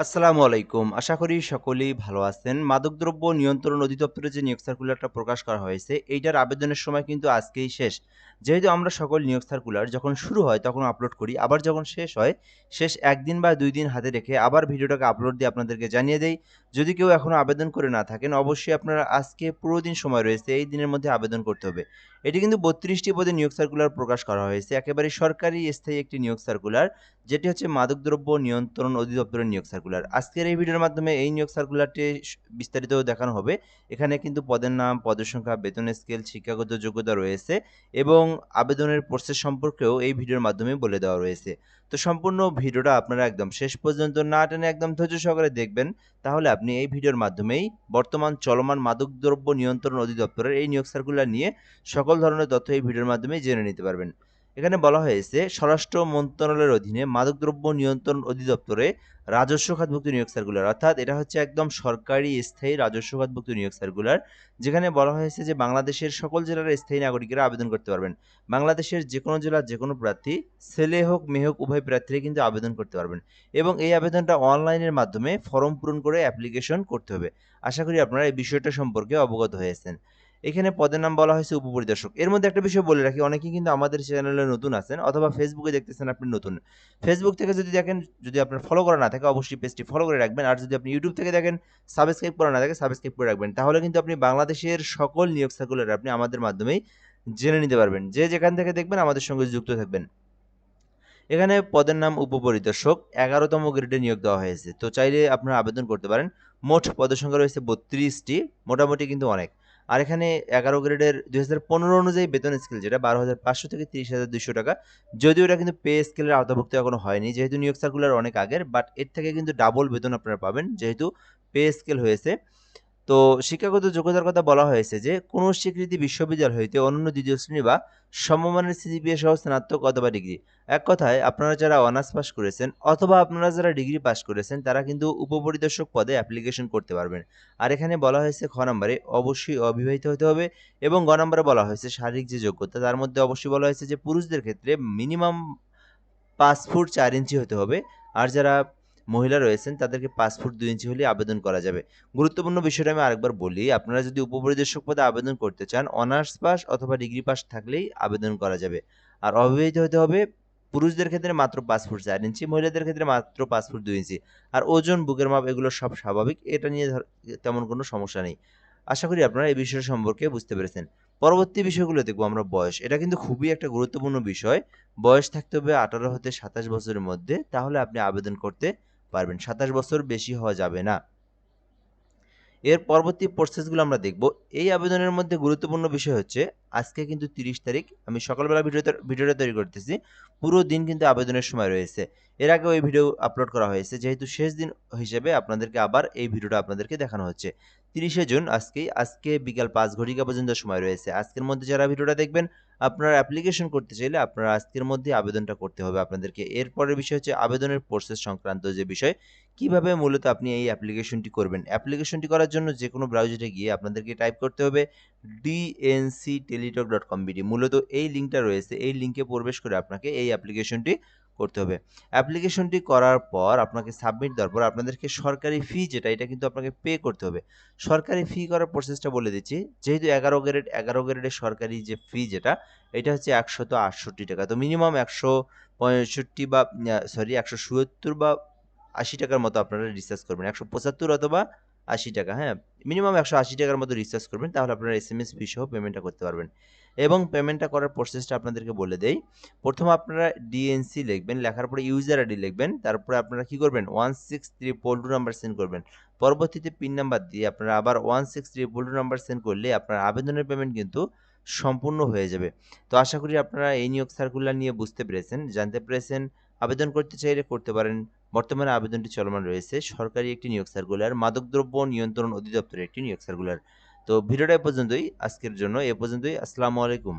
আসসালামু আলাইকুম। আশা করি সকলেই ভালো আছেন। মাদকদ্রব্য নিয়ন্ত্রণ অধিদপ্তরের যে নিয়োগ সার্কুলারটা প্রকাশ করা হয়েছে, এইটার আবেদনের সময় কিন্তু আজকেই শেষ। যেহেতু আমরা সকল নিয়োগ সার্কুলার যখন শুরু হয় তখন আপলোড করি, আবার যখন শেষ হয়, শেষ ১ দিন বা ২ দিন হাতে রেখে আবার ভিডিওটাকে আপলোড দিয়ে আপনাদেরকে জানিয়ে দেই। যদি কেউ এখনো আবেদন করে না থাকেন, অবশ্যই আপনারা আজকে পুরো দিন সময় রয়েছে, এই দিনের মধ্যে আবেদন করতে হবে। এটি কিন্তু ৩২ টি পদে নিয়োগ সার্কুলার প্রকাশ করা হয়েছে। একেবারেই সরকারি স্থায়ী একটি নিয়োগ সার্কুলার। যেটি হচ্ছে মাদকদ্রব্য নিয়ন্ত্রণ অধিদপ্তরের নিয়োগ সার্কুলার। আজকের এই ভিডিওর মাধ্যমে এই নিয়োগ সার্কুলারটি বিস্তারিত দেখানো হবে। এখানে কিন্তু পদের নাম, পদের সংখ্যা, বেতন স্কেল, শিক্ষাগত যোগ্যতা রয়েছে এবং আবেদনের প্রসেস সম্পর্কেও এই ভিডিওর মাধ্যমে বলে দেওয়া রয়েছে। তো সম্পূর্ণ ভিডিওটা আপনারা একদম শেষ পর্যন্ত না টেনে একদম ধৈর্য সহকারে দেখবেন। তাহলে আপনি এই ভিডিওর মাধ্যমেই বর্তমান চলমান মাদকদ্রব্য নিয়ন্ত্রণ অধিদপ্তরের এই নিয়োগ সার্কুলার নিয়ে সকল ধরনের তথ্য এই ভিডিওর মাধ্যমে জেনে নিতে পারবেন। এখানে বলা হয়েছে স্বরাষ্ট্র মন্ত্রণালয়ের অধীনে মাদকদ্রব্য নিয়ন্ত্রণ অধিদপ্তরে রাজস্ব খাতভুক্ত নিয়োগ সার্কুলার, অর্থাৎ এটা হচ্ছে একদম সরকারি স্থায়ী রাজস্ব খাতভুক্ত নিয়োগ সার্কুলার। যেখানে বলা হয়েছে যে বাংলাদেশের সকল জেলার স্থায়ী নাগরিকেরা আবেদন করতে পারবেন। বাংলাদেশের যে কোনো জেলার যে কোনো প্রার্থী, ছেলে হোক মেয়ে হোক উভয় প্রার্থীরাই কিন্তু আবেদন করতে পারবেন এবং এই আবেদনটা অনলাইনের মাধ্যমে ফর্ম পূরণ করে অ্যাপ্লিকেশন করতে হবে। আশা করি আপনারা এই বিষয়টা সম্পর্কে অবগত হয়েছেন। এখানে পদের নাম বলা হয়েছে উপপরিদর্শক। এর মধ্যে একটা বিষয় বলে রাখি, অনেকেই কিন্তু আমাদের চ্যানেলে নতুন আছেন অথবা ফেসবুকে দেখতেছেন আপনি নতুন। ফেসবুক থেকে যদি দেখেন, যদি আপনার ফলো করা না থাকে অবশ্যই পেজটি ফলো করে রাখবেন। আর যদি আপনি ইউটিউব থেকে দেখেন, সাবস্ক্রাইব করা না থাকে সাবস্ক্রাইব করে রাখবেন। তাহলে কিন্তু আপনি বাংলাদেশের সকল নিয়োগ সার্কুলার আপনি আমাদের মাধ্যমেই জেনে নিতে পারবেন। যে যেখান থেকে দেখবেন আমাদের সঙ্গে যুক্ত থাকবেন। এখানে পদের নাম উপপরিদর্শক ১১তম গ্রেডে নিয়োগ দেওয়া হয়েছে। তো চাইলে আপনারা আবেদন করতে পারেন। মোট পদের সংখ্যা রয়েছে ৩২টি, মোটামুটি কিন্তু অনেক। আর এখানে ১১ গ্রেডের ২০১৫ অনুযায়ী বেতন স্কেল যেটা ১২,৫০০ থেকে ৩০,২০০ টাকা। যদিও এটা কিন্তু পে স্কেলের আওতাভুক্ত এখনো হয়নি। যেহেতু নিয়োগ সার্কুলার অনেক আগের, বাট এর থেকে কিন্তু ডাবল বেতন আপনারা পাবেন যেহেতু পে স্কেল হয়েছে। তো শিক্ষাগত যোগ্যতার কথা বলা হয়েছে যে কোন স্বীকৃতি বিশ্ববিদ্যালয় হইতে অনন্য দ্বিতীয় শ্রেণী বা সমমানের সিজিপিএ সহ স্নাতক অথবা ডিগ্রি। এক কথায় আপনারা যারা অনার্স পাস করেছেন অথবা আপনারা যারা ডিগ্রি পাস করেছেন তারা কিন্তু উপপরিদর্শক পদে অ্যাপ্লিকেশন করতে পারবেন। আর এখানে বলা হয়েছে খ নম্বরে অবশ্যই অবিবাহিত হতে হবে এবং গ নম্বরে বলা হয়েছে শারীরিক যে যোগ্যতা তার মধ্যে অবশ্যই বলা হয়েছে যে পুরুষদের ক্ষেত্রে মিনিমাম ৫ ফুট ৪ ইঞ্চি হতে হবে। আর যারা মহিলা রয়েছেন তাদেরকে ৫ ফুট ২ ইঞ্চি হলেই আবেদন করা যাবে। গুরুত্বপূর্ণ বিষয়টা আমি আরেকবার বলি, আপনারা যদি উপপরিদর্শক পদে আবেদন করতে চান, অনার্স পাস অথবা ডিগ্রি পাস থাকলেই আবেদন করা যাবে। আর অবিবাহিত হতে হবে। পুরুষদের ক্ষেত্রে মাত্র ৫ ফুট ৪ ইঞ্চি, মহিলাদের ক্ষেত্রে মাত্র ৫ ফুট ২ ইঞ্চি। আর ওজন, বুকের মাপ এগুলো সব স্বাভাবিক। এটা নিয়ে তেমন কোনো সমস্যা নেই। আশা করি আপনারা এই বিষয় সম্পর্কে বুঝতে পেরেছেন। পরবর্তী বিষয়গুলো দেখব আমরা বয়স। এটা কিন্তু খুবই একটা গুরুত্বপূর্ণ বিষয়। বয়স থাকতে হবে ১৮ হতে ২৭ বছরের মধ্যে। তাহলে আপনি আবেদন করতে পারবেন। ২৭ বছর বেশি হওয়া যাবে না। এর পরবর্তী প্রসেসগুলো আমরা দেখব। এই আবেদনের মধ্যে গুরুত্বপূর্ণ বিষয় হচ্ছে আজকে কিন্তু ৩০ তারিখ। আমি সকালবেলা ভিডিওটা তৈরি করতেছি। পুরো দিন কিন্তু আবেদনের সময় রয়েছে। এর আগেও এই ভিডিও আপলোড করা হয়েছে। যেহেতু শেষ দিন হিসেবে আপনাদেরকে আবার এই ভিডিওটা আপনাদেরকে দেখানো হচ্ছে। ৩০শে জুন আজকে বিকাল ৫ ঘটিকা পর্যন্ত সময় রয়েছে। আজকের মধ্যে যারা ভিডিওটা দেখবেন, আপনারা অ্যাপ্লিকেশন করতে চাইলে আপনারা আজকের মধ্যেই আবেদনটা করতে হবে আপনাদেরকে। এরপরের বিষয় হচ্ছে আবেদনের প্রসেস সংক্রান্ত যে বিষয়। কিভাবে মূলত আপনি এই অ্যাপ্লিকেশনটি করবেন? অ্যাপ্লিকেশনটি করার জন্য যেকোনো ব্রাউজারে গিয়ে আপনাদেরকে টাইপ করতে হবে dncteletalk.com.bd। মূলত এই লিঙ্কটা রয়েছে। এই লিঙ্কে প্রবেশ করে আপনাকে এই অ্যাপ্লিকেশনটি করতে হবে। অ্যাপ্লিকেশনটি করার পর আপনাকে সাবমিট দেওয়ার পর আপনাদেরকে সরকারি ফি যেটা, এটা কিন্তু আপনাকে পে করতে হবে। সরকারি ফি করার প্রসেসটা বলে দিচ্ছি। যেহেতু ১১ গ্রেডের সরকারি যে ফি যেটা, এটা হচ্ছে ৳১৬৮ তো মিনিমাম ১৬৫ বা ১৭০ বা ৳৮০ মতো আপনারা রিচার্জ করবেন। ১৭৫ অথবা ৳৮০, হ্যাঁ? মিনিমাম ৳১৮০ মতো রিচার্জ করবেন। তাহলে আপনারা এসএমএস ফি সহ পেমেন্টটা করতে পারবেন। এবং পেমেন্টটা করার প্রসেসটা আপনাদেরকে বলে দেই। ১ম আপনারা ডিএনসি লিখবেন, লেখার পরে ইউজার আইডি লিখবেন। তারপরে আপনারা কি করবেন? 16322 নাম্বার সেন্ড করবেন। পরবর্তীতে পিন নাম্বার দিয়ে আপনারা আবার 16322 নাম্বার সেন্ড করলে আপনার আবেদনের পেমেন্ট কিন্তু সম্পূর্ণ হয়ে যাবে। তো আশা করি আপনারা এই নিয়োগ সার্কুলার নিয়ে বুঝতে পেরেছেন, জানতে পেরেছেন। আবেদন করতে চাইলে করতে পারেন। বর্তমানে আবেদনটি চলমান রয়েছে। সরকারি একটি নিয়োগ সার্কুলার, মাদকদ্রব্য নিয়ন্ত্রণ অধিদপ্তরের একটি নিয়োগ সার্কুলার। তো ভিডিওটা এ পর্যন্তই। আজকের জন্য এ পর্যন্তই। আসসালামু আলাইকুম।